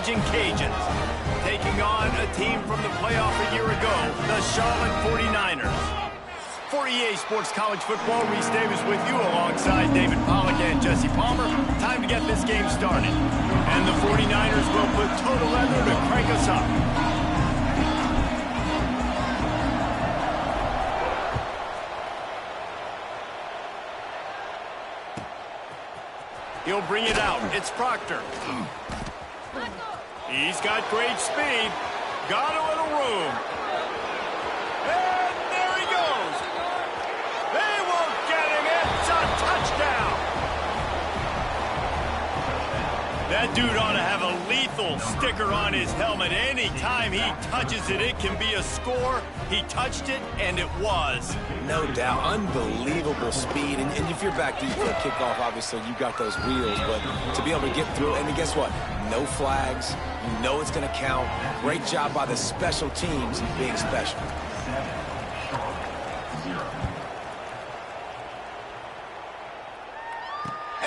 Raging Cajuns, taking on a team from the playoff a year ago, the Charlotte 49ers. For EA Sports College Football, Reese Davis with you alongside David Pollack and Jesse Palmer. Time to get this game started. And the 49ers will put total leather to crank us up. He'll bring it out. It's Proctor. He's got great speed. Got a little room. And there he goes. They won't get him. It's a touchdown. That dude ought to have a lethal sticker on his helmet. Anytime he touches it, it can be a score. He touched it, and it was. No doubt. Unbelievable speed. And if you're back deep for a kickoff, obviously you got those wheels. But to be able to get through, and guess what? No flags. You know it's going to count. Great job by the special teams being special.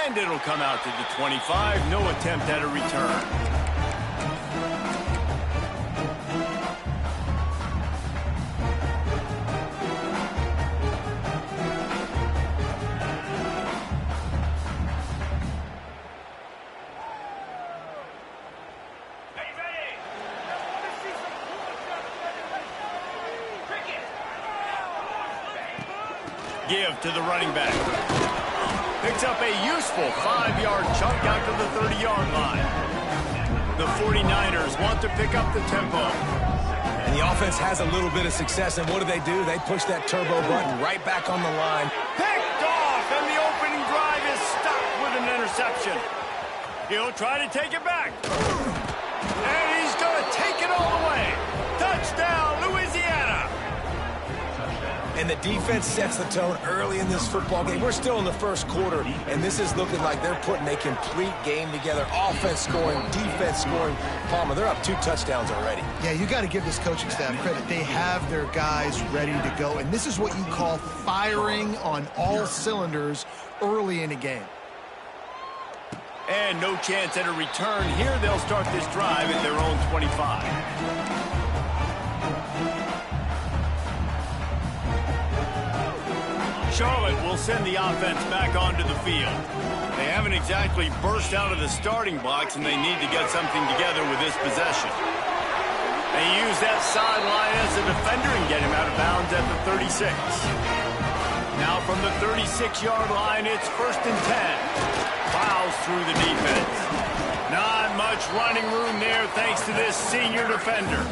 And it'll come out to the 25. No attempt at a return. Give to the running back. Picks up a useful 5-yard chunk out to the 30-yard line. The 49ers want to pick up the tempo. And the offense has a little bit of success, and what do? They push that turbo button right back on the line. Picked off, and the opening drive is stopped with an interception. He'll try to take it back. And he's going to take it all the way. Touchdown, Louisiana. And the defense sets the tone early in this football game. We're still in the first quarter, and this is looking like they're putting a complete game together. Offense scoring, defense scoring. Palmer, they're up 2 touchdowns already. Yeah, you got to give this coaching staff credit. They have their guys ready to go, and this is what you call firing on all cylinders early in a game. And no chance at a return here. They'll start this drive at their own 25. Charlotte will send the offense back onto the field. They haven't exactly burst out of the starting blocks, and they need to get something together with this possession. They use that sideline as a defender and get him out of bounds at the 36. Now from the 36-yard line, it's 1st and 10. Plows through the defense. Not much running room there thanks to this senior defender.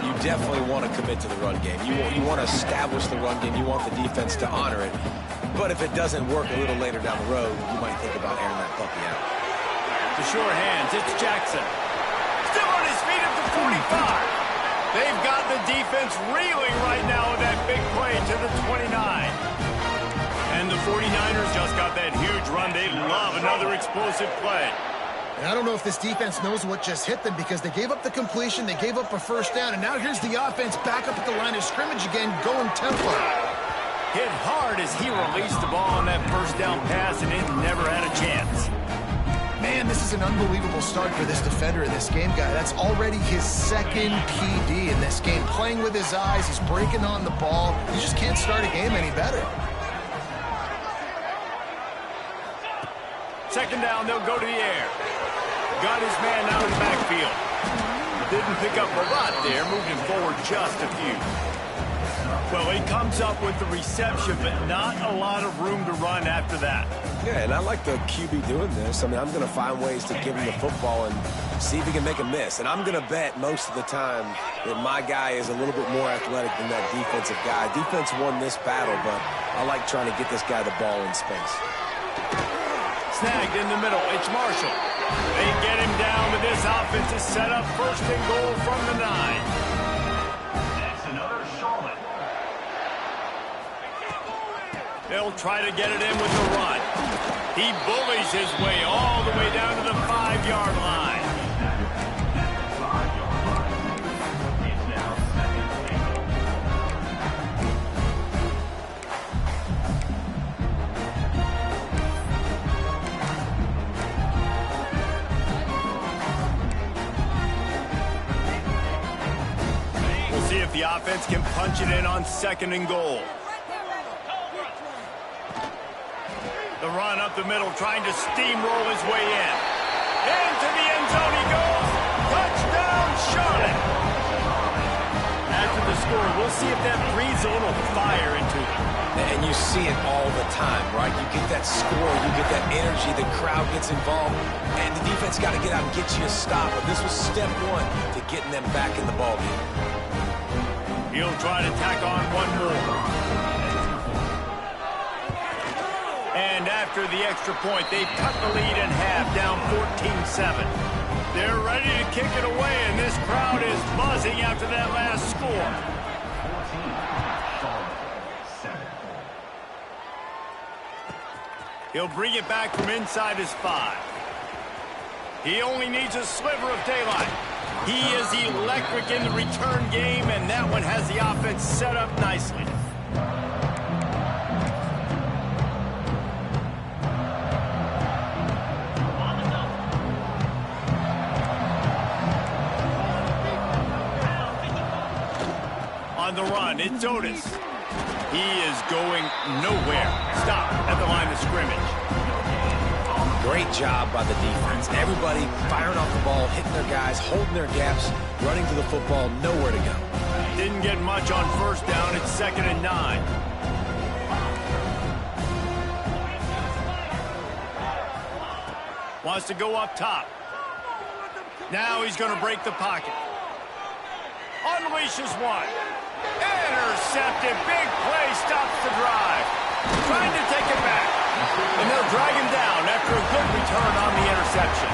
You definitely want to commit to the run game. You want to establish the run game. You want the defense to honor it. But if it doesn't work a little later down the road, you might think about airing that puppy out. The sure hands, it's Jackson. Still on his feet at the 45. They've got the defense reeling right now with that big play to the 29. And the 49ers just got that huge run. They love another explosive play. And I don't know if this defense knows what just hit them because they gave up the completion, they gave up a 1st down, and now here's the offense back up at the line of scrimmage again, going tempo. Hit hard as he released the ball on that 1st down pass, and it never had a chance. Man, this is an unbelievable start for this defender in this game, guy. That's already his 2nd PD in this game. Playing with his eyes, he's breaking on the ball. You just can't start a game any better. 2nd down, they'll go to the air. Got his man out in the backfield. Didn't pick up a lot there, moving forward just a few. Well, he comes up with the reception, but not a lot of room to run after that. Yeah, and I like the QB doing this. I mean, I'm going to find ways to give him the football and see if he can make a miss. And I'm going to bet most of the time that my guy is a little bit more athletic than that defensive guy. Defense won this battle, but I like trying to get this guy the ball in space. Snagged in the middle. It's Marshall. They get him down, but this offense is set up 1st and goal from the 9. That's another Charlotte. They'll try to get it in with the run. He bullies his way all the way down to the 5-yard line. the offense can punch it in on 2nd and goal. The run up the middle, trying to steamroll his way in. Into the end zone he goes. Touchdown, Charlotte. After the score, we'll see if that breathes a little fire into them. And you see it all the time, right? You get that score, you get that energy, the crowd gets involved, and the defense got to get out and get you a stop. But this was step one to getting them back in the ballgame. He'll try to tack on one more. And after the extra point, they've cut the lead in half, down 14-7. They're ready to kick it away, and this crowd is buzzing after that last score. He'll bring it back from inside his 5. He only needs a sliver of daylight. He is electric in the return game, and that one has the offense set up nicely. On the run, it's Otis. He is going nowhere. Stop at the line of scrimmage. Great job by the defense. Everybody firing off the ball, hitting their guys, holding their gaps, running to the football, nowhere to go. Didn't get much on 1st down. It's 2nd and 9. Wants to go up top. Now he's going to break the pocket. Unleashes one. Intercepted. Big play stops the drive. Trying to take it back. And they'll drag him down after a good return on the interception.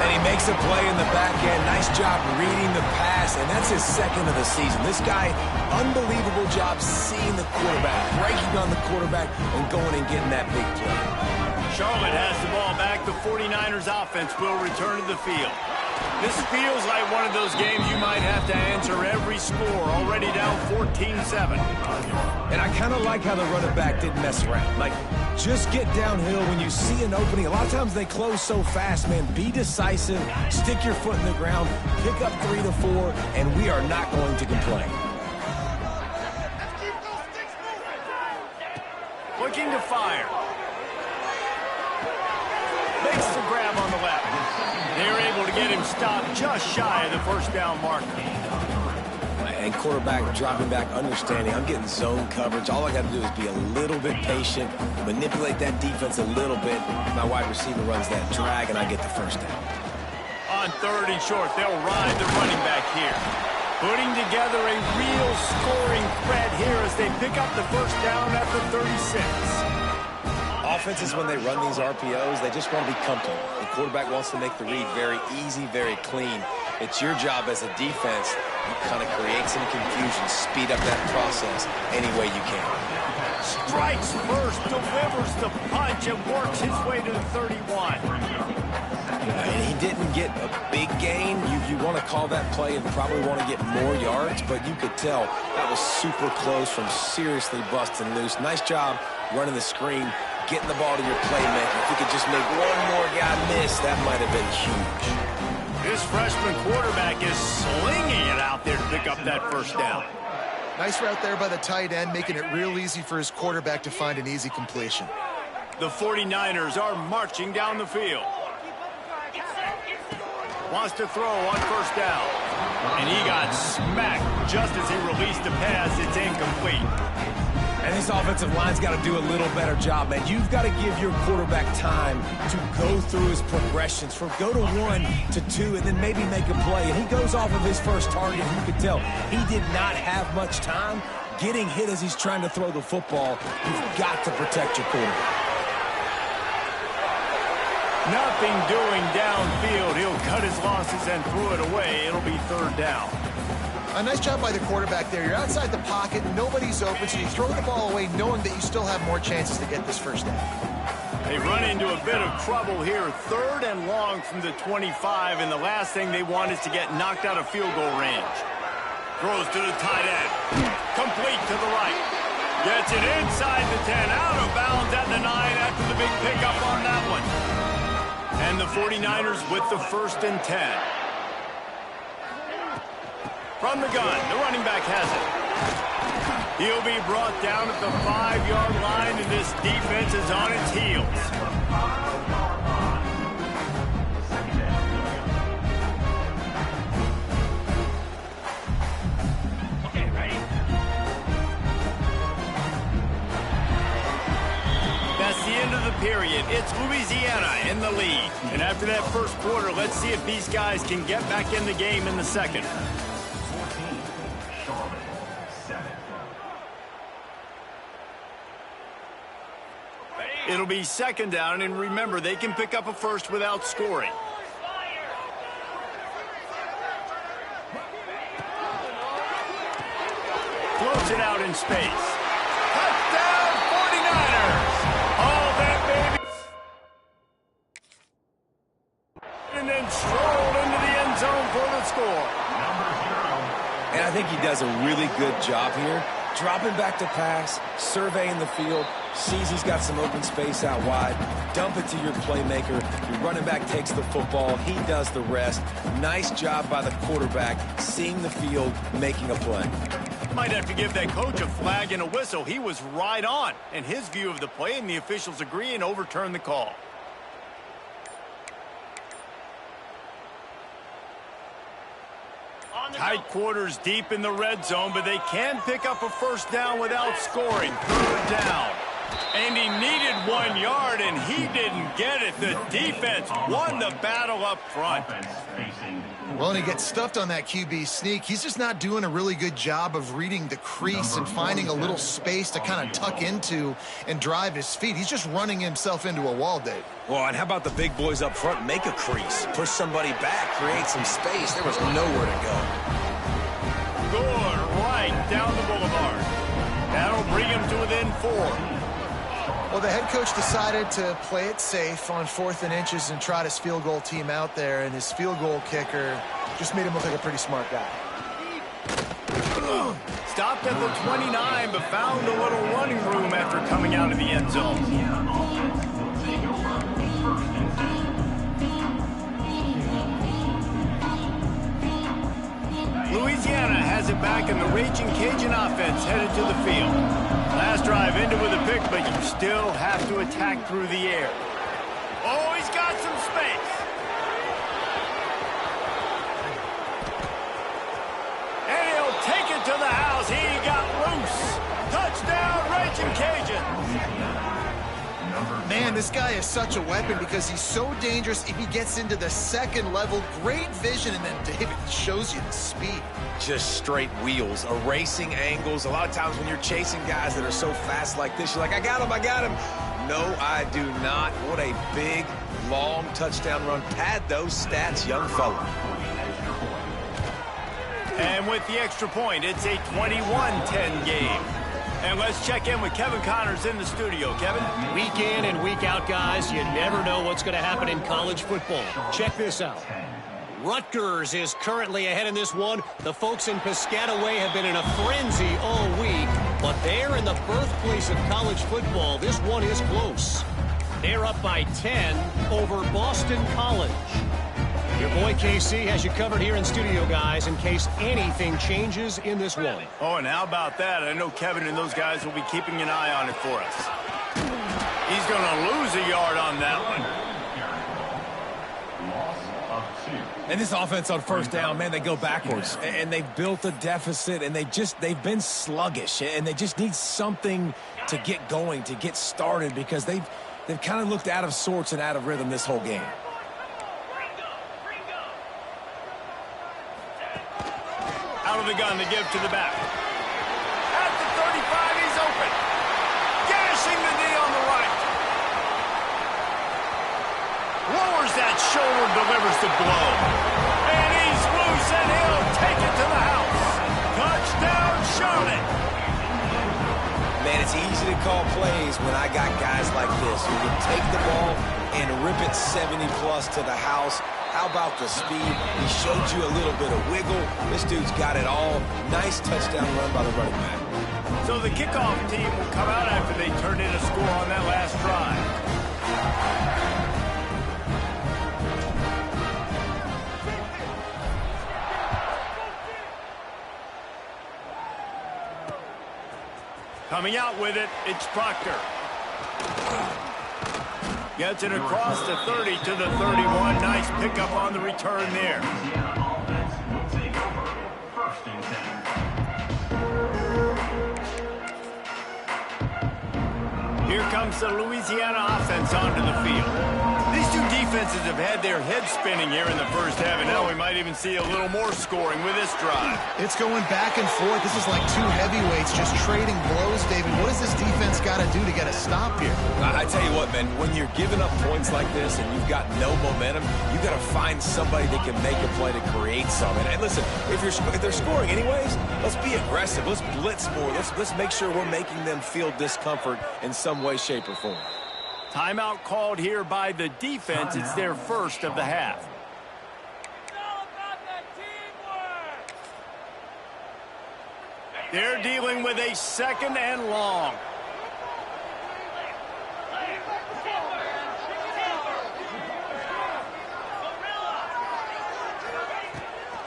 And he makes a play in the back end. Nice job reading the pass, and that's his 2nd of the season. This guy, unbelievable job seeing the quarterback, breaking on the quarterback, and going and getting that big play. Charlotte has the ball back. The 49ers offense will return to the field. This feels like one of those games you might have to answer every score. Already down 14-7. And I kind of like how the running back didn't mess around. Like, just get downhill when you see an opening. A lot of times they close so fast, man. Be decisive. Stick your foot in the ground. Pick up 3 to 4, and we are not going to complain. Looking to fire. Makes the grab on the left. They're able to get him stopped just shy of the 1st down marker. And quarterback dropping back, understanding I'm getting zone coverage. All I got to do is be a little bit patient, manipulate that defense a little bit. My wide receiver runs that drag, and I get the 1st down. On 3rd and short, they'll ride the running back here. Putting together a real scoring threat here as they pick up the 1st down after 36. Offenses, when they run these RPOs, they just want to be comfortable. The quarterback wants to make the read very easy, very clean. It's your job as a defense. You kind of create some confusion, speed up that process any way you can. Strikes first, delivers the punch, and works his way to the 31. And he didn't get a big gain. You want to call that play and probably want to get more yards, but you could tell that was super close from seriously busting loose. Nice job running the screen, getting the ball to your playmaker. If you could just make one more guy miss, that might have been huge. This freshman quarterback is slinging it out there to pick up that 1st down. Nice route there by the tight end, making it real easy for his quarterback to find an easy completion. The 49ers are marching down the field. Wants to throw on 1st down. And he got smacked just as he released the pass. It's incomplete. And this offensive line's got to do a little better job, man. You've got to give your quarterback time to go through his progressions from go to 1 to 2 and then maybe make a play. And he goes off of his 1st target. You could tell he did not have much time getting hit as he's trying to throw the football. You've got to protect your quarterback. Nothing doing downfield. He'll cut his losses and throw it away. It'll be 3rd down. A nice job by the quarterback there. You're outside the pocket, nobody's open, so you throw the ball away knowing that you still have more chances to get this 1st down. They run into a bit of trouble here. 3rd and long from the 25, and the last thing they want is to get knocked out of field goal range. Throws to the tight end. Complete to the right. Gets it inside the 10, out of bounds at the 9 after the big pickup on that one. And the 49ers with the 1st and 10. From the gun, the running back has it. He'll be brought down at the 5-yard line, and this defense is on its heels. Okay, ready? That's the end of the period. It's Louisiana in the lead. And after that first quarter, let's see if these guys can get back in the game in the second. It'll be second down, and remember, they can pick up a first without scoring. Floats it out in space. Touchdown, 49ers! All that, baby! And then strolled into the end zone for the score. And I think he does a really good job here. Dropping back to pass, surveying the field, sees he's got some open space out wide, dump it to your playmaker. Your running back takes the football. He does the rest. Nice job by the quarterback, seeing the field, making a play. Might have to give that coach a flag and a whistle. He was right on in his view of the play, and the officials agree and overturn the call. Tight quarters deep in the red zone, but they can pick up a first down without scoring. Third down. And he needed 1 yard, and he didn't get it. The defense won the battle up front. Well, and he gets stuffed on that QB sneak. He's just not doing a really good job of reading the crease and finding a little space to kind of tuck into and drive his feet. He's just running himself into a wall, Dave. Well, and how about the big boys up front? Make a crease, push somebody back, create some space. There was nowhere to go. Good, right down the boulevard. That'll bring him to within 4. Well, the head coach decided to play it safe on 4th and inches and trot his field goal team out there, and his field goal kicker just made him look like a pretty smart guy. Stopped at the 29, but found a little running room after coming out of the end zone. Louisiana has it back, and the Raging Cajun offense headed to the field. Last drive ended with a pick, but you still have to attack through the air. Oh, he's got some space. And he'll take it to the house. He got loose. Touchdown, Raging Cajuns. Man, this guy is such a weapon because he's so dangerous if he gets into the second level. Great vision, and then David shows you the speed. Just straight wheels, erasing angles. A lot of times when you're chasing guys that are so fast like this, you're like, I got him, I got him. No, I do not. What a big, long touchdown run. Pad those stats, young fella. And with the extra point, it's a 21-10 game. And let's check in with Kevin Connors in the studio. Kevin? Week in and week out, guys, you never know what's going to happen in college football. Check this out. Rutgers is currently ahead in this one. The folks in Piscataway have been in a frenzy all week, but they're in the birthplace of college football. This one is close. They're up by 10 over Boston College. Your boy KC has you covered here in studio, guys, in case anything changes in this one. Oh, and how about that? I know Kevin and those guys will be keeping an eye on it for us. He's going to lose a yard on that one. And this offense on first down, man, they go backwards. And they've built a deficit, and they've been sluggish. And they just need something to get going, to get started, because they've kind of looked out of sorts and out of rhythm this whole game. Out of the gun to give to the back. At the 35, he's open. Gashing the knee on the right. Lowers that shoulder, delivers the blow. And he's loose, and he'll take it to the house. Touchdown, Charlotte. Man, it's easy to call plays when I got guys like this who can take the ball and rip it 70-plus to the house. How about the speed? He showed you a little bit of wiggle. This dude's got it all. Nice touchdown run by the running back. So the kickoff team will come out after they turned in a score on that last drive. Coming out with it, it's Proctor. Gets it across the 30 to the 31. Nice pickup on the return there. Here comes the Louisiana offense onto the field. These two defenses have had their heads spinning here in the first half, and now we might even see a little more scoring with this drive. It's going back and forth. This is like two heavyweights just trading blows, David. What does this defense got to do to get a stop here? I tell you what, man, when you're giving up points like this and you've got no momentum, you got to find somebody that can make a play to create something. And listen, if they're scoring anyways, let's be aggressive. Let's blitz more. Let's make sure we're making them feel discomfort in some way, shape, or form. Timeout called here by the defense. It's their first of the half. They're dealing with a second and long.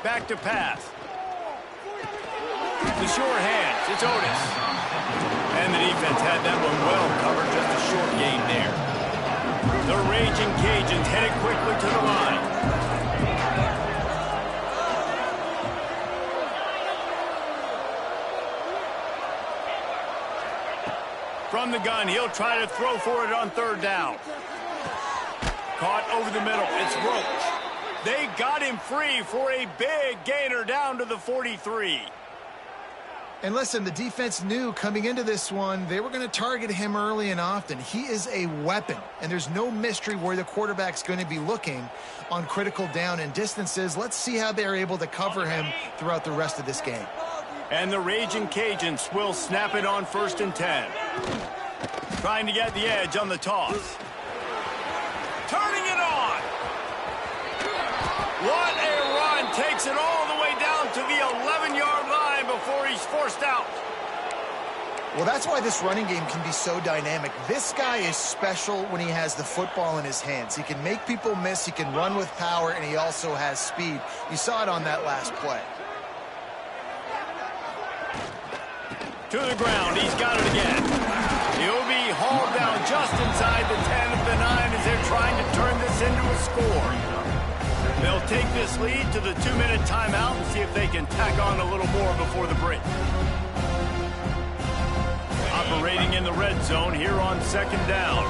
Back to pass. The short hands. It's Otis. And the defense had that one well covered. Just a short gain there. The Raging Cajuns headed quickly to the line. From the gun, he'll try to throw for it on third down. Caught over the middle. It's Roach. They got him free for a big gainer down to the 43. And listen, the defense knew coming into this one, they were going to target him early and often. He is a weapon, and there's no mystery where the quarterback's going to be looking on critical down and distances. Let's see how they're able to cover him throughout the rest of this game. And the Raging Cajuns will snap it on 1st and 10. Trying to get the edge on the toss. Turning it on. What a run. Takes it all the way down to the 11-yard line before he's forced out. Well, that's why this running game can be so dynamic. This guy is special when he has the football in his hands. He can make people miss, he can run with power, and he also has speed. You saw it on that last play. To the ground, he's got it again. He'll be hauled down just inside the 10 of the 9 as they're trying to turn this into a score. They'll take this lead to the 2-minute timeout and see if they can tack on a little more before the break. Operating in the red zone here on 2nd down.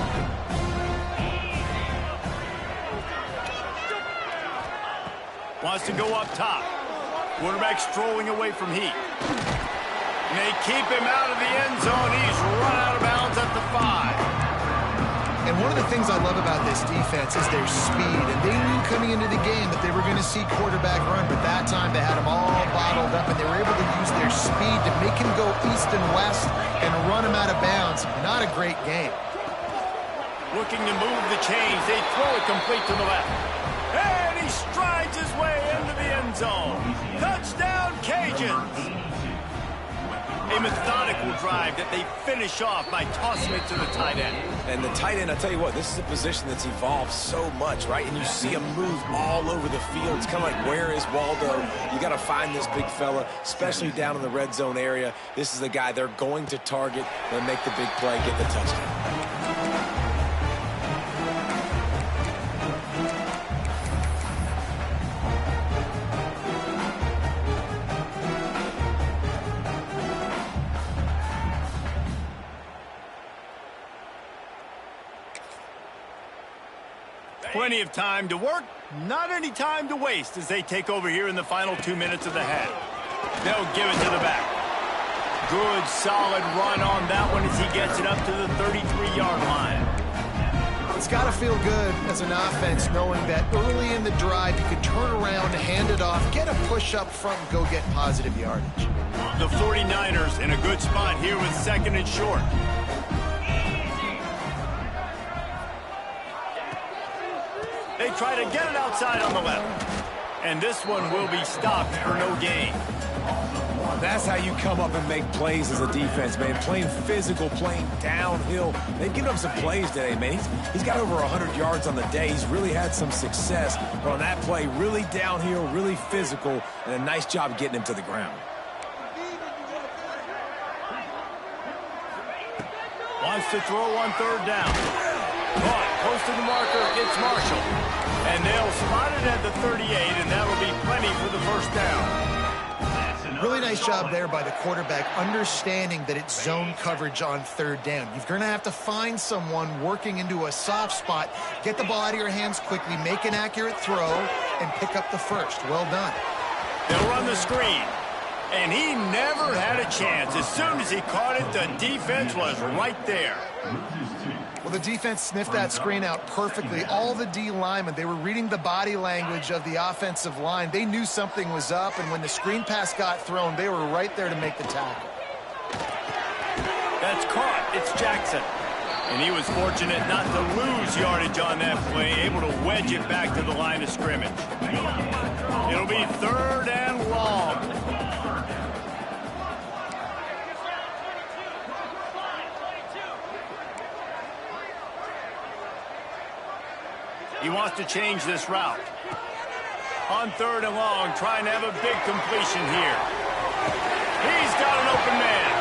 Wants to go up top. Quarterback strolling away from heat. And they keep him out of the end zone. He's run out of bounds at the 5. And one of the things I love about this defense is their speed. And they knew coming into the game that they were going to see quarterback run, but that time they had him all bottled up, and they were able to use their speed to make him go east and west and run him out of bounds. Not a great game. Looking to move the chains. They throw it complete to the left. And he strides his way into the end zone. Touchdown, Cajuns. A methodical drive that they finish off by tossing it to the tight end. And the tight end, I tell you what, this is a position that's evolved so much, right? And you see him move all over the field. It's kind of like, where is Waldo? You got to find this big fella, especially down in the red zone area. This is the guy they're going to target and make the big play, get the touchdown. Plenty of time to work, not any time to waste as they take over here in the final 2 minutes of the half. They'll give it to the back. Good, solid run on that one as he gets it up to the 33-yard line. It's got to feel good as an offense knowing that early in the drive you could turn around, hand it off, get a push up front, and go get positive yardage. The 49ers in a good spot here with 2nd and short. They try to get it outside on the left. And this one will be stopped for no gain. That's how you come up and make plays as a defense, man. Playing physical, playing downhill. They've given up some plays today, man. He's got over 100 yards on the day. He's really had some success. But on that play, really downhill, really physical, and a nice job getting him to the ground. wants to throw on third down. Caught, close to the marker, it's Marshall. And they'll spot it at the 38, and that'll be plenty for the first down. Really nice job there by the quarterback, understanding that it's zone coverage on third down. You're going to have to find someone working into a soft spot, get the ball out of your hands quickly, make an accurate throw, and pick up the first. Well done. They'll run the screen. And he never had a chance. As soon as he caught it, the defense was right there. Well, the defense sniffed that screen out perfectly. All the D linemen, they were reading the body language of the offensive line. They knew something was up, and when the screen pass got thrown, they were right there to make the tackle. That's caught. It's Jackson. And he was fortunate not to lose yardage on that play, able to wedge it back to the line of scrimmage. It'll be third and long. He wants to change this route. On third and long, trying to have a big completion here. He's got an open man.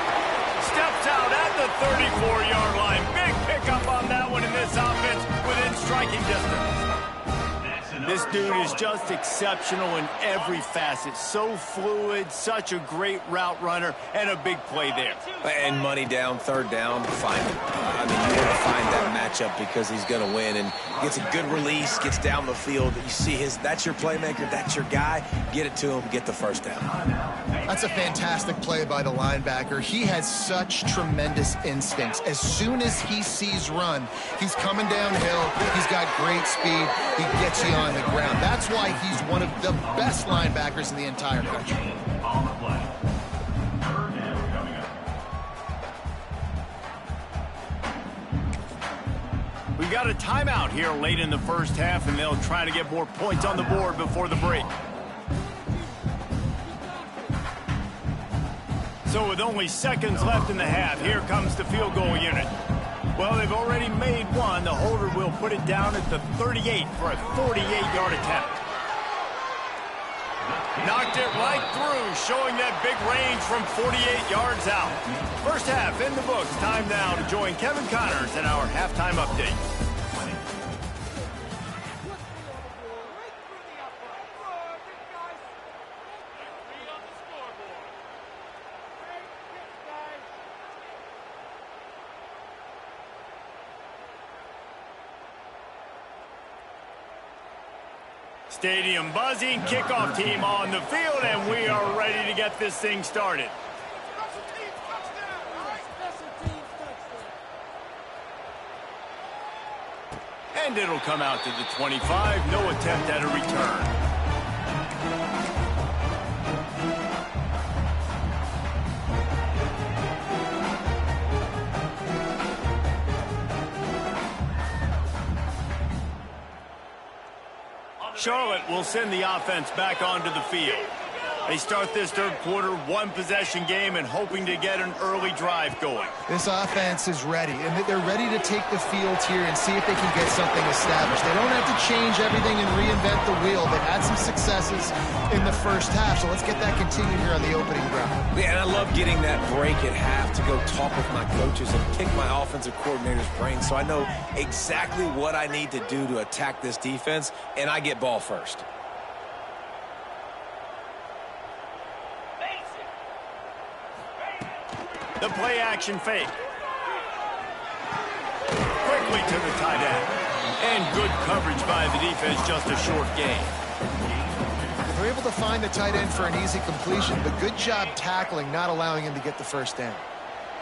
Steps out at the 34-yard line. Big pickup on that one in this offense within striking distance. This dude is just exceptional in every facet. So fluid, such a great route runner, and a big play there. And money down, third down, find him. I mean, you want to find that matchup because he's going to win. And gets a good release, gets down the field. You see that's your playmaker, that's your guy. Get it to him, get the first down. That's a fantastic play by the linebacker. He has such tremendous instincts. As soon as he sees run, he's coming downhill. He's got great speed. He gets you on the ground. That's why he's one of the best linebackers in the entire country. We've got a timeout here late in the first half, and they'll try to get more points on the board before the break. So with only seconds left in the half, here comes the field goal unit. Well, they've already made one. The holder will put it down at the 38 for a 48-yard attempt. Knocked it right through, showing that big range from 48 yards out. First half in the books. Time now to join Kevin Connors in our halftime update. Stadium buzzing, kickoff team on the field, and we are ready to get this thing started. And it'll come out to the 25, no attempt at a return. Charlotte will send the offense back onto the field. They start this third quarter, one-possession game, and hoping to get an early drive going. This offense is ready, and they're ready to take the field here and see if they can get something established. They don't have to change everything and reinvent the wheel. They've had some successes in the first half, so let's get that continued here on the opening drive. Yeah, and I love getting that break at half to go talk with my coaches and pick my offensive coordinator's brain so I know exactly what I need to do to attack this defense, and I get ball first. The play action fake. Quickly to the tight end. And good coverage by the defense, just a short gain. They're able to find the tight end for an easy completion, but good job tackling, not allowing him to get the first down.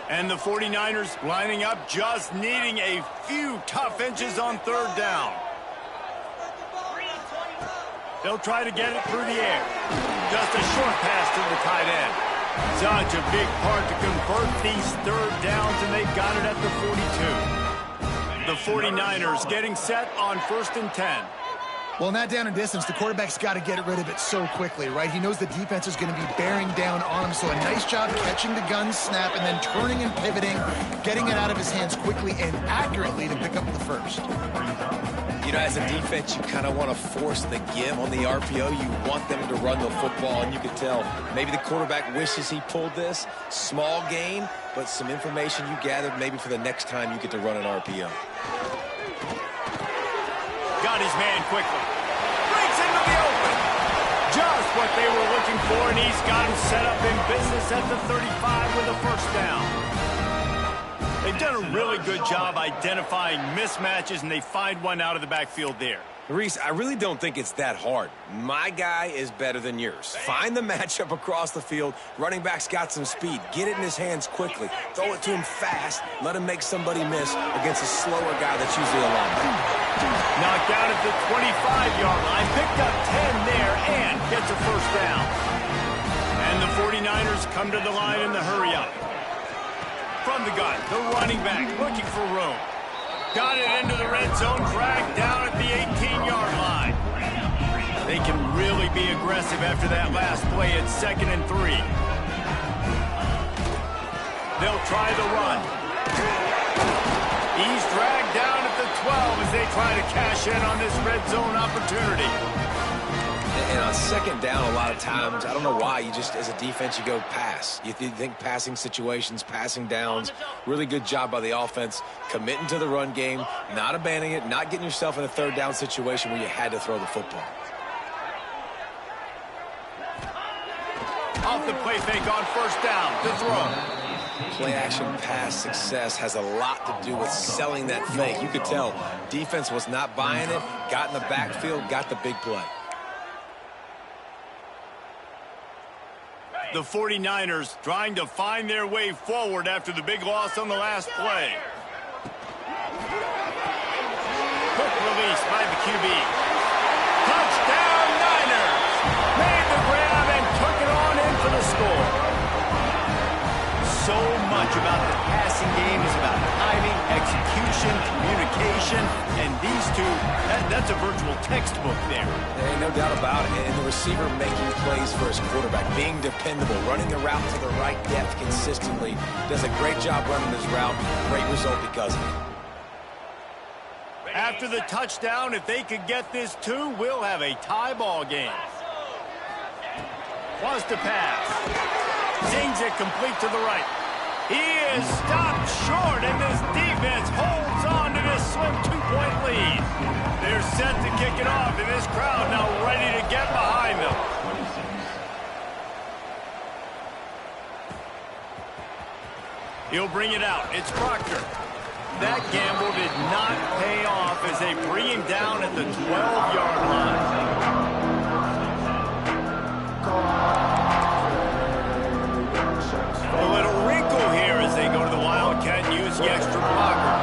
And the 49ers lining up, just needing a few tough inches on third down. They'll try to get it through the air. Just a short pass to the tight end. Such a big part to convert these third downs, and they've got it at the 42. The 49ers getting set on 1st and 10. Well, in that down and distance, the quarterback's got to get rid of it so quickly, right? He knows the defense is going to be bearing down on him, so a nice job catching the gun snap and then turning and pivoting, getting it out of his hands quickly and accurately to pick up the first. You know, as a defense, you kind of want to force the give on the RPO. You want them to run the football, and you can tell maybe the quarterback wishes he pulled this. Small gain, but some information you gathered maybe for the next time you get to run an RPO. Got his man quickly. Breaks into the open. Just what they were looking for, and he's got him set up in business at the 35 with a first down. They've done a really good job identifying mismatches, and they find one out of the backfield there. Reese, I really don't think it's that hard. My guy is better than yours. Find the matchup across the field. Running back's got some speed. Get it in his hands quickly. Throw it to him fast. Let him make somebody miss against a slower guy that's usually a linebacker. Knocked down at the 25-yard line. Picked up 10 there and gets a first down. And the 49ers come to the line in the hurry-up. From the gun, the running back looking for room. Got it into the red zone, dragged down at the 18-yard line. They can really be aggressive after that last play at 2nd and 3. They'll try the run. He's dragged down at the 12 as they try to cash in on this red zone opportunity. And on 2nd down, a lot of times, I don't know why, you just, as a defense, you go pass. You think passing situations, passing downs. Really good job by the offense, committing to the run game, not abandoning it, not getting yourself in a 3rd down situation where you had to throw the football. Off the play fake on 1st down, to throw. Play-action pass success has a lot to do with selling that fake. You could tell defense was not buying it, got in the backfield, got the big play. The 49ers trying to find their way forward after the big loss on the last play. Quick release by the QB. Touchdown Niners! Made the grab and took it on in for the score. So much about the passing game is about timing, execution, communication, and these two, that's a virtual textbook there. There ain't no doubt about it. And the receiver making plays for his quarterback, being dependable, running the route to the right depth consistently, does a great job running his route. Great result because of it. After the touchdown, if they could get this too, we'll have a tie ball game. Wants to pass. Zings it complete to the right. He is stopped short, and this defense holds on to this slim 2-point lead. They're set to kick it off, and this crowd now ready to get behind them. He'll bring it out. It's Proctor. That gamble did not pay off as they bring him down at the 12-yard line. A little wrinkle here as they go to the Wildcat and use the extra blocker.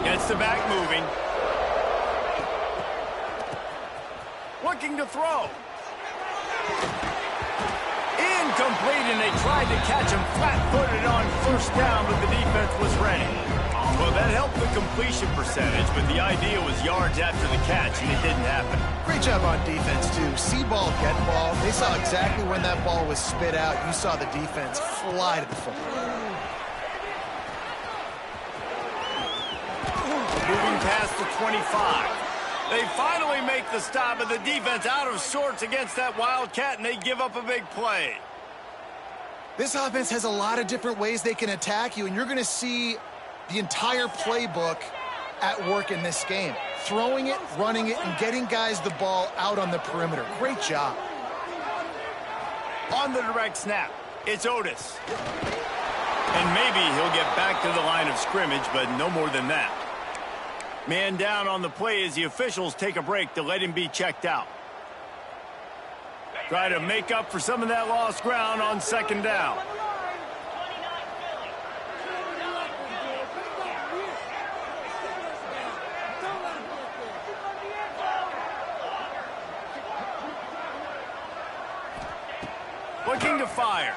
Gets the back moving. Looking to throw. Incomplete, and they tried to catch him flat-footed on 1st down, but the defense was ready. Well, that helped the completion percentage, but the idea was yards after the catch, and it didn't happen. Great job on defense, too. See ball, get ball. They saw exactly when that ball was spit out. You saw the defense fly to the football. Moving past the 25. They finally make the stop, but the defense out of sorts against that Wildcat, and they give up a big play. This offense has a lot of different ways they can attack you, and you're going to see the entire playbook at work in this game. Throwing it, running it, and getting guys the ball out on the perimeter. Great job. On the direct snap, it's Otis. And maybe he'll get back to the line of scrimmage, but no more than that. Man down on the play as the officials take a break to let him be checked out. Try to make up for some of that lost ground on 2nd down. Looking to fire.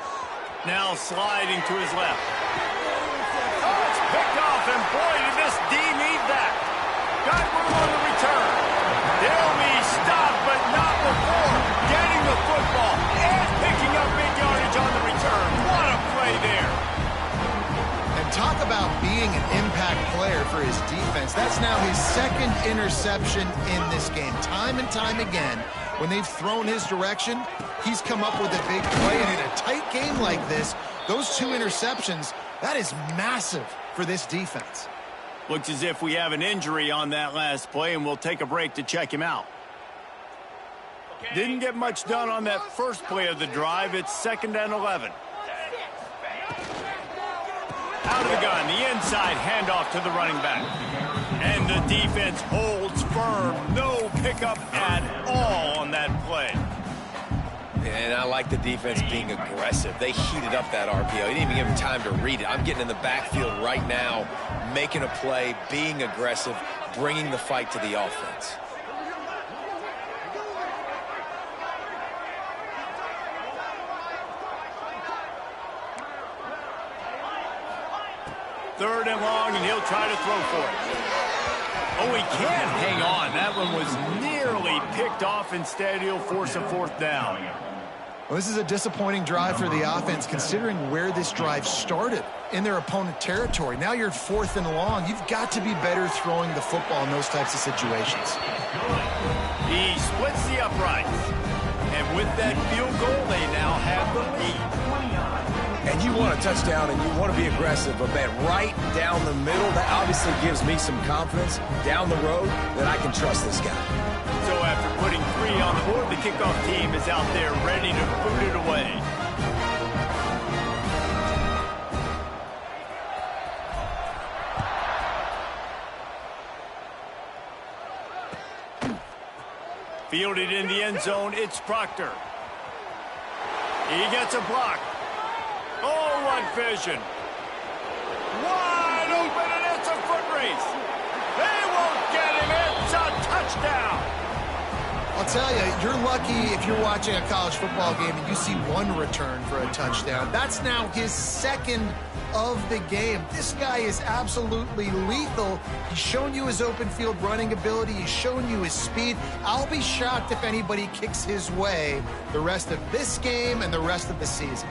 Now sliding to his left. Oh, it's picked off, and boy, did this D need that. Got room on the return. They'll be stopped, but not before getting the football and picking up big yardage on the return. What a play there. And talk about being an impact player for his defense. That's now his 2nd interception in this game. Time and time again, when they've thrown his direction, he's come up with a big play. And in a tight game like this, those 2 interceptions, that is massive for this defense. Looks as if we have an injury on that last play, and we'll take a break to check him out. Didn't get much done on that first play of the drive. It's 2nd and 11. Out of the gun, the inside handoff to the running back. And the defense holds firm. No pickup at all on that play. And I like the defense being aggressive. They heated up that RPO. He didn't even give him time to read it. I'm getting in the backfield right now, making a play, being aggressive, bringing the fight to the offense. Third and long, and he'll try to throw for it. Oh, he can't hang on. That one was nearly picked off. Instead, he'll force a 4th down. Well, this is a disappointing drive for the offense, considering where this drive started in their opponent territory. Now you're at 4th and long. You've got to be better throwing the football in those types of situations. He splits the uprights. And with that field goal, they now have the lead. And you want a touchdown, and you want to be aggressive, but man, right down the middle, that obviously gives me some confidence down the road that I can trust this guy. So after putting 3 on the board, the kickoff team is out there ready to boot it away. Fielded in the end zone, it's Proctor. He gets a block. Oh, what vision. Wide open, and it's a foot race. They won't get him. It's a touchdown. I'll tell you, you're lucky if you're watching a college football game and you see 1 return for a touchdown. That's now his 2nd of the game. This guy is absolutely lethal. He's shown you his open field running ability. He's shown you his speed. I'll be shocked if anybody kicks his way the rest of this game and the rest of the season.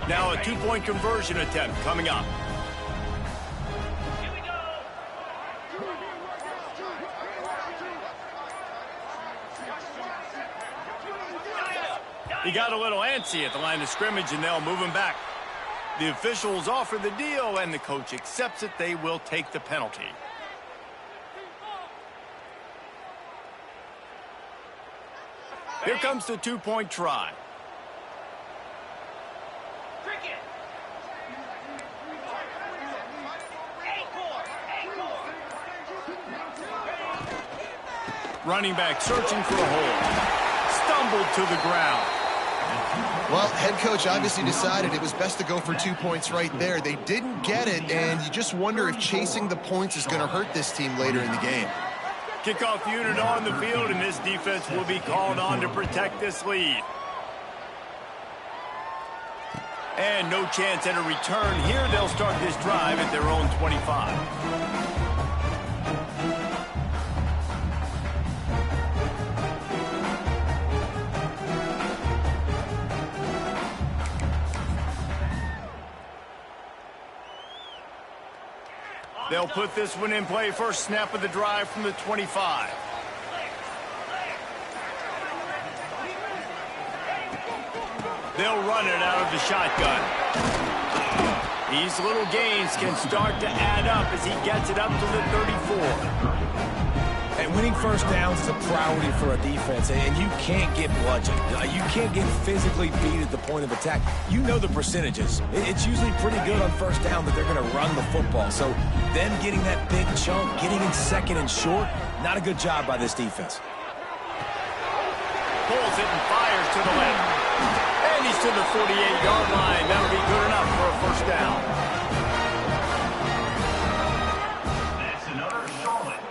Now a 2-point conversion attempt coming up. He got a little antsy at the line of scrimmage, and they'll move him back. The officials offer the deal, and the coach accepts it. They will take the penalty. Here comes the 2-point try. Running back searching for a hole. Stumbled to the ground. Well, head coach obviously decided it was best to go for 2 points right there. They didn't get it, and you just wonder if chasing the points is going to hurt this team later in the game. Kickoff unit on the field, and this defense will be called on to protect this lead. And no chance at a return here. They'll start this drive at their own 25. They'll put this one in play. First snap of the drive from the 25. They'll run it out of the shotgun. These little gains can start to add up as he gets it up to the 34. And winning first downs is a priority for a defense, and you can't get bludgeoned. You can't get physically beat at the point of attack. You know the percentages. It's usually pretty good on first down that they're going to run the football. So them getting that big chunk, getting in second and short, not a good job by this defense. Pulls it and fires to the left. And he's to the 48-yard line. That'll be good enough for a first down. That's another solid.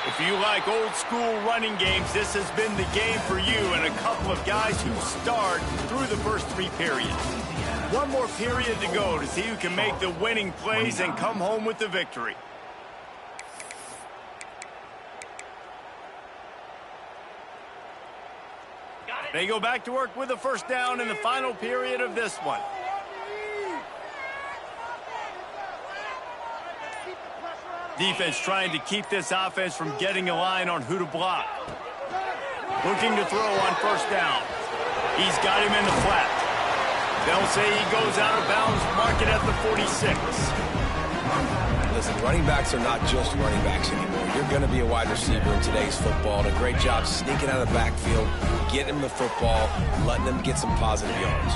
If you like old school running games, this has been the game for you and a couple of guys who starred through the first 3 periods. One more period to go to see who can make the winning plays and come home with the victory. Got it. They go back to work with a first down in the final period of this one. Defense trying to keep this offense from getting a line on who to block. Looking to throw on first down. He's got him in the flat. They'll say he goes out of bounds, mark it at the 46. Listen, running backs are not just running backs anymore. You're going to be a wide receiver in today's football. And a great job sneaking out of the backfield, getting him the football, letting him get some positive yards.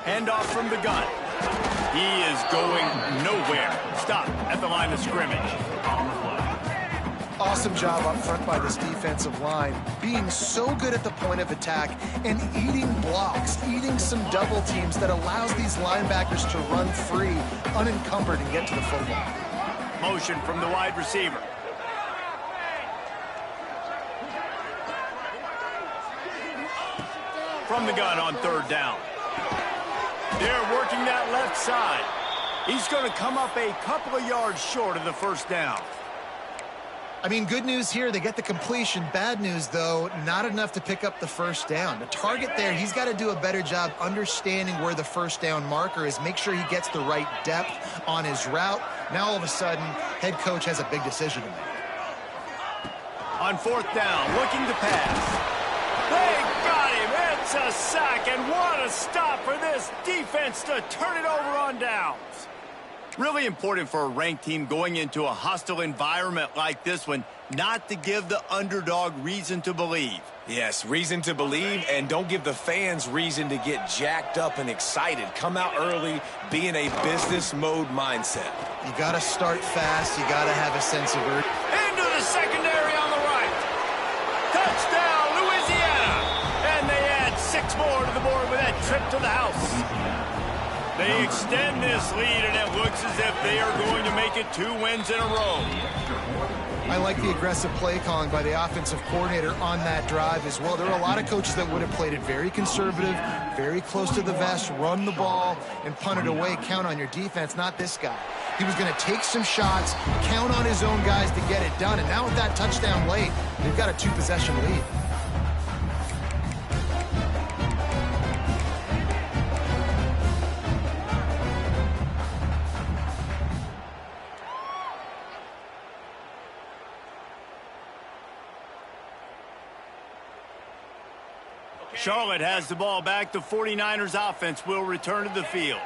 Handoff from the gun. He is going nowhere. Stop at the line of scrimmage. Awesome job up front by this defensive line, being so good at the point of attack and eating blocks, eating some double teams that allows these linebackers to run free, unencumbered, and get to the football. Motion from the wide receiver. From the gun on third down. They're working that left side. He's going to come up a couple of yards short of the first down. I mean, good news here, they get the completion. Bad news, though, not enough to pick up the first down. The target there, he's got to do a better job understanding where the first down marker is, make sure he gets the right depth on his route. Now, all of a sudden, head coach has a big decision to make. On fourth down, looking to pass. They got him. It's a sack, and what a stop for this defense to turn it over on downs. Really important for a ranked team going into a hostile environment like this one, not to give the underdog reason to believe. Yes, reason to believe, and don't give the fans reason to get jacked up and excited. Come out early, be in a business mode mindset. You got to start fast. You got to have a sense of urgency. Into the secondary on the right. Touchdown, Louisiana. And they add 6 more to the board with that trip to the house. They extend this lead, and it looks as if they are going to make it 2 wins in a row. I like the aggressive play calling by the offensive coordinator on that drive as well. There are a lot of coaches that would have played it very conservative, very close to the vest, run the ball, and punt it away. Count on your defense, not this guy. He was going to take some shots, count on his own guys to get it done. And now with that touchdown late, they've got a 2-possession lead. Charlotte has the ball back. The 49ers offense will return to the field.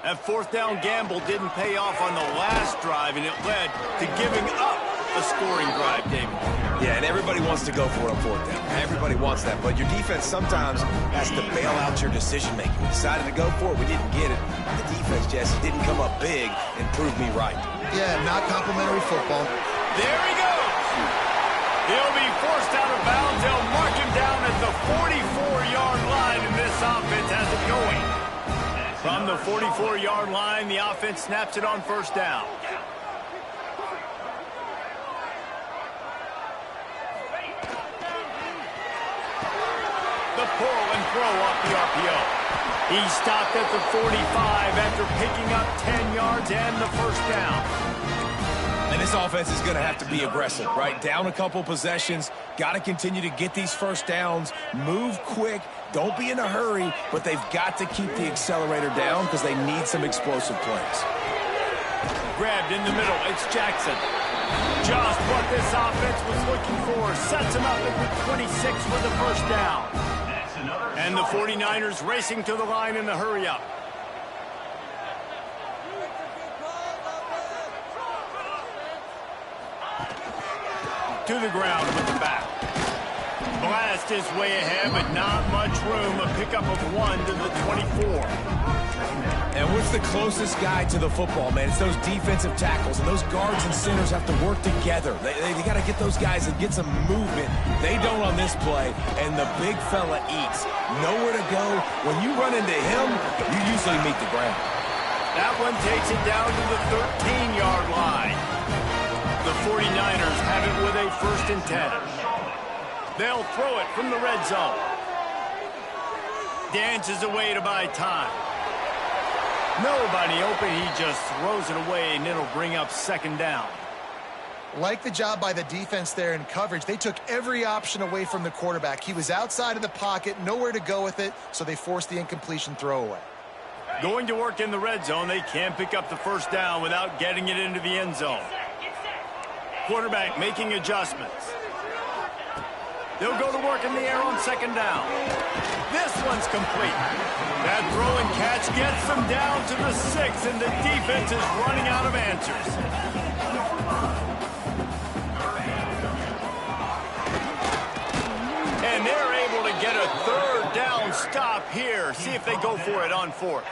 That fourth down gamble didn't pay off on the last drive, and it led to giving up a scoring drive, David. Yeah, and everybody wants to go for it on fourth down. Everybody wants that, but your defense sometimes has to bail out your decision-making. We decided to go for it. We didn't get it. The defense, Jesse, didn't come up big and prove me right. Yeah, not complimentary football. There he goes. He'll be forced out of bounds. They'll mark him down at the 44-yard line, and this offense has it going. From the 44-yard line, the offense snaps it on first down. The pull and throw off the RPO. He stopped at the 45 after picking up 10 yards and the first down. And this offense is going to have to be aggressive, right? Down a couple possessions, got to continue to get these first downs, move quick, don't be in a hurry, but they've got to keep the accelerator down because they need some explosive plays. Grabbed in the middle, it's Jackson. Just what this offense was looking for. Sets him up at the 26 for the first down. And the 49ers racing to the line in the hurry-up. To the ground with the back. Blast his way ahead, but not much room. A pickup of 1 to the 24. And what's the closest guy to the football, man? It's those defensive tackles, and those guards and centers have to work together. They got to get those guys and get some movement. They don't on this play, and the big fella eats. Nowhere to go. When you run into him, you usually meet the ground. That one takes it down to the 13-yard line. The 49ers have it with a 1st and 10. They'll throw it from the red zone. Dances away to buy time. Nobody open. He just throws it away, and it'll bring up 2nd down. Like the job by the defense there in coverage. They took every option away from the quarterback. He was outside of the pocket, nowhere to go with it, so they forced the incompletion throwaway. Going to work in the red zone, they can't pick up the first down without getting it into the end zone. Quarterback making adjustments. They'll go to work in the air on second down. This one's complete. That throw and catch gets them down to the 6, and the defense is running out of answers. And they're able to get a third down stop here. See if they go for it on fourth.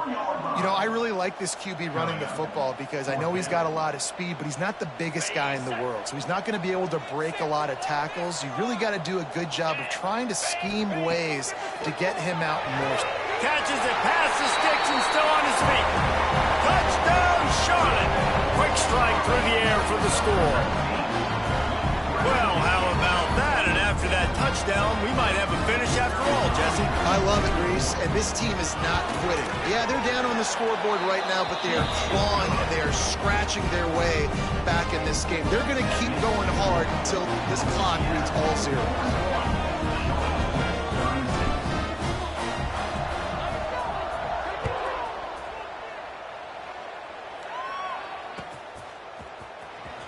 You know, I really like this QB running the football because I know he's got a lot of speed, but he's not the biggest guy in the world. So he's not going to be able to break a lot of tackles. You really got to do a good job of trying to scheme ways to get him out more. Catches it past the sticks and still on his feet. Touchdown, Charlotte. Quick strike through the air for the score. Well, how about that? And after that touchdown, we might have a finish after all, Jesse. I love it, Reese, and this team is not quitting. Yeah, they're down on the scoreboard right now, but they are clawing and they are scratching their way back in this game. They're going to keep going hard until this clock reads all zeros.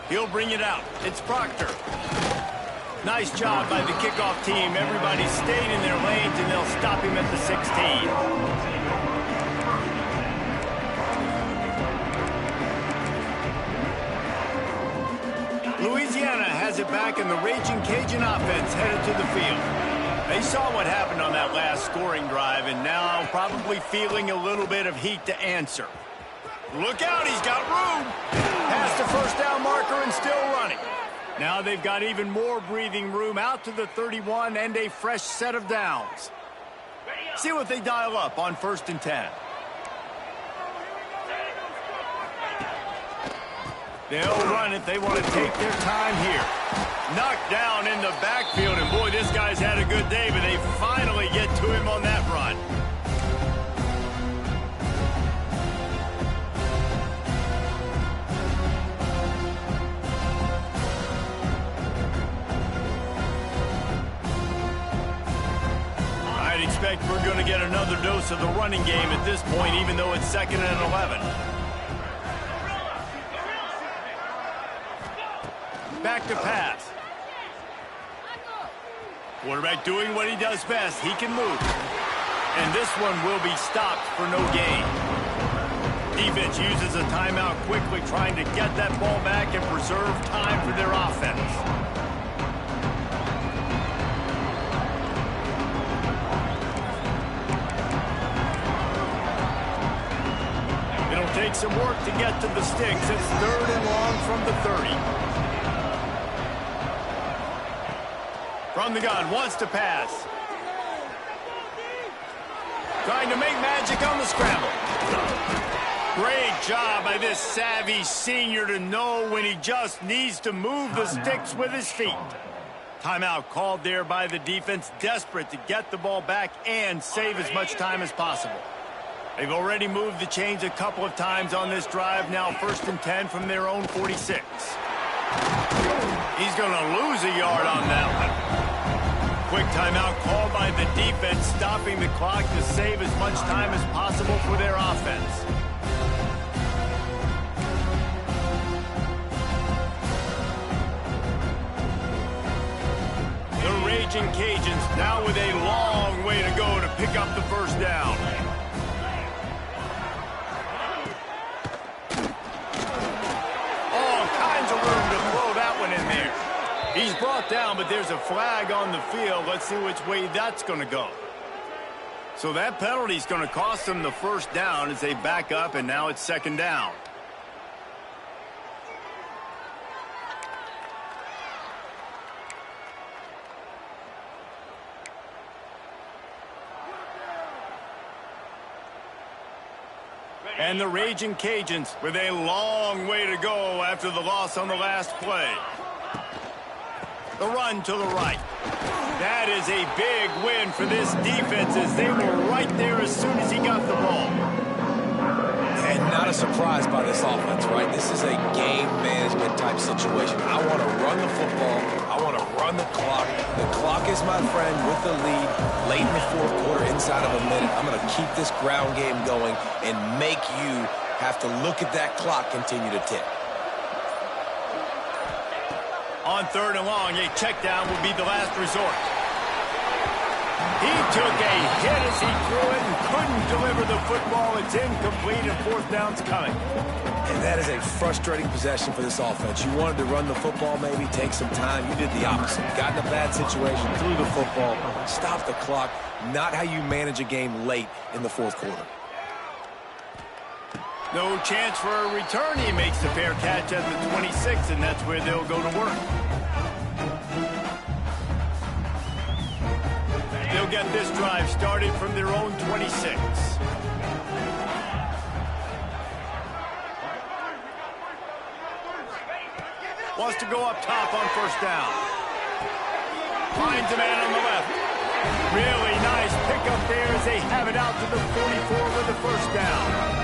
He'll bring it out. It's Proctor. Nice job by the kickoff team. Everybody stayed in their lanes, and they'll stop him at the 16. Louisiana has it back, and the Raging Cajun offense headed to the field. They saw what happened on that last scoring drive, and now probably feeling a little bit of heat to answer. Look out, he's got room. Past the first down marker and still running. Now they've got even more breathing room out to the 31 and a fresh set of downs. See what they dial up on 1st and 10. They'll run it. They want to take their time here. Knocked down in the backfield, and boy, this guy's had a good day, but they finally get to him on that run. Expect we're going to get another dose of the running game at this point, even though it's 2nd and 11. Back to pass. Quarterback doing what he does best. He can move. And this one will be stopped for no gain. Defense uses a timeout quickly, trying to get that ball back and preserve time for their offense. Take some work to get to the sticks. It's 3rd and long from the 30. From the gun, wants to pass. Trying to make magic on the scramble. Great job by this savvy senior to know when he just needs to move the sticks with his feet. Timeout called there by the defense, desperate to get the ball back and save as much time as possible. They've already moved the chains a couple of times on this drive. Now 1st and 10 from their own 46. He's going to lose a yard on that one. Quick timeout called by the defense, stopping the clock to save as much time as possible for their offense. The Raging Cajuns now with a long way to go to pick up the first down. He's brought down, but there's a flag on the field. Let's see which way that's going to go. So that penalty is going to cost them the first down as they back up, and now it's 2nd down. And the Raging Cajuns with a long way to go after the loss on the last play. The run to the right. That is a big win for this defense as they were right there as soon as he got the ball. And not a surprise by this offense, right? This is a game management type situation. I want to run the football. I want to run the clock. The clock is my friend with the lead late in the fourth quarter, inside of a minute. I'm going to keep this ground game going and make you have to look at that clock continue to tick. On 3rd and long, a check down will be the last resort. He took a hit as he threw it and couldn't deliver the football. It's incomplete and 4th down's coming. And that is a frustrating possession for this offense. You wanted to run the football, maybe take some time. You did the opposite. Got in a bad situation, threw the football, stopped the clock. Not how you manage a game late in the 4th quarter. No chance for a return. He makes the fair catch at the 26, and that's where they'll go to work. They'll get this drive started from their own 26. Wants to go up top on 1st down. Finds a man on the left. Really nice pickup there as they have it out to the 44 with the 1st down.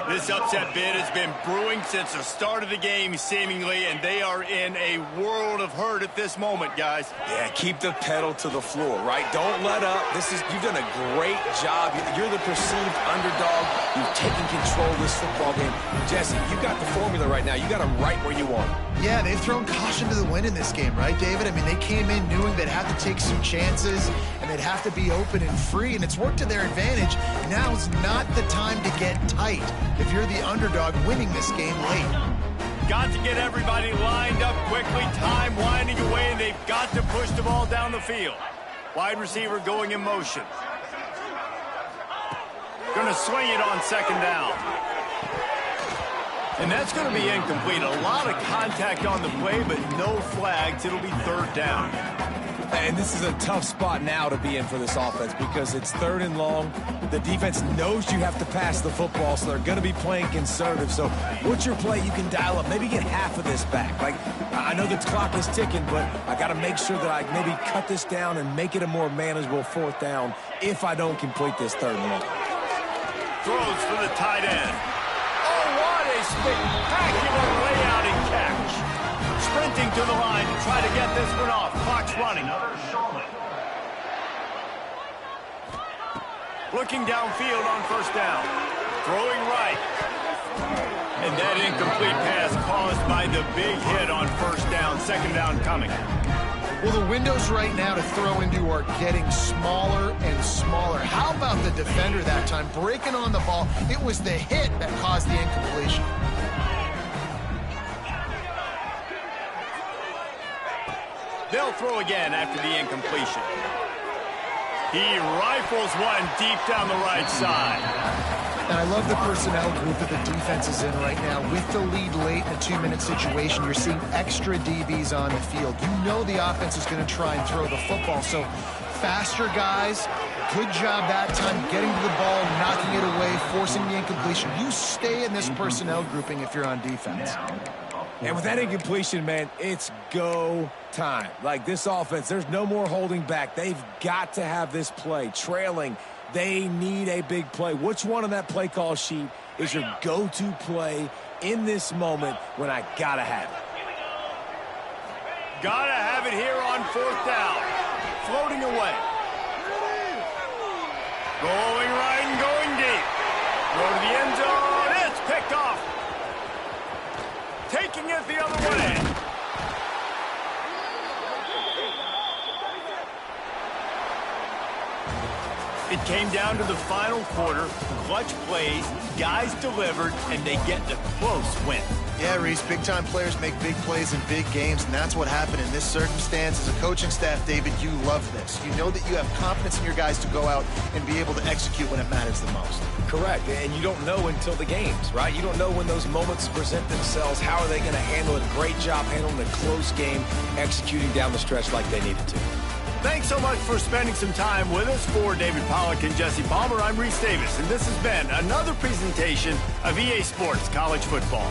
This upset bid has been brewing since the start of the game, seemingly, and they are in a world of hurt at this moment, guys. Yeah, keep the pedal to the floor, right? Don't let up. You've done a great job. You're the perceived underdog. You've taken control of this football game. Jesse, you got the formula right now. You got them right where you want them. Yeah, they've thrown caution to the wind in this game, right, David? I mean, they came in knowing they'd have to take some chances and they'd have to be open and free, and it's worked to their advantage. Now's not the time to get tight if you're the underdog winning this game late. Got to get everybody lined up quickly. Time winding away, and they've got to push the ball down the field. Wide receiver going in motion. Going to swing it on 2nd down. And that's going to be incomplete. A lot of contact on the play, but no flags. It'll be 3rd down. And this is a tough spot now to be in for this offense because it's 3rd and long. The defense knows you have to pass the football, so they're going to be playing conservative. So what's your play you can dial up? Maybe get half of this back. Like, I know the clock is ticking, but I got to make sure that I maybe cut this down and make it a more manageable 4th down if I don't complete this 3rd and long. Throws for the tight end. Oh, what a spectacular layout and catch. Sprinting to the line to try to get this one off. Clock's running. Looking downfield on 1st down. Throwing right. And that incomplete pass caused by the big hit on 1st down. 2nd down coming. Well, the windows right now to throw into are getting smaller and smaller. How about the defender that time breaking on the ball? It was the hit that caused the incompletion. They'll throw again after the incompletion. He rifles one deep down the right side. And I love the personnel group that the defense is in right now. With the lead late in a 2-minute situation, you're seeing extra DBs on the field. You know the offense is going to try and throw the football. So faster guys, good job that time getting to the ball, knocking it away, forcing the incompletion. You stay in this personnel grouping if you're on defense. And with that incompletion, man, it's go time. Like this offense, there's no more holding back. They've got to have this play. Trailing, they need a big play. Which one on that play call sheet is your go-to play in this moment when I gotta have it? Gotta have it here on 4th down. Floating away. Going right and going deep. Go to the end zone. It's picked off. Taking it the other way. It came down to the final quarter. Clutch plays, guys delivered, and they get the close win. Yeah, Reese, big-time players make big plays in big games, and that's what happened in this circumstance. As a coaching staff, David, you love this. You know that you have confidence in your guys to go out and be able to execute when it matters the most. Correct, and you don't know until the games, right? You don't know when those moments present themselves. How are they going to handle it? Great job handling a close game, executing down the stretch like they needed to. Thanks so much for spending some time with us. For David Pollack and Jesse Palmer, I'm Reese Davis, and this has been another presentation of EA Sports College Football.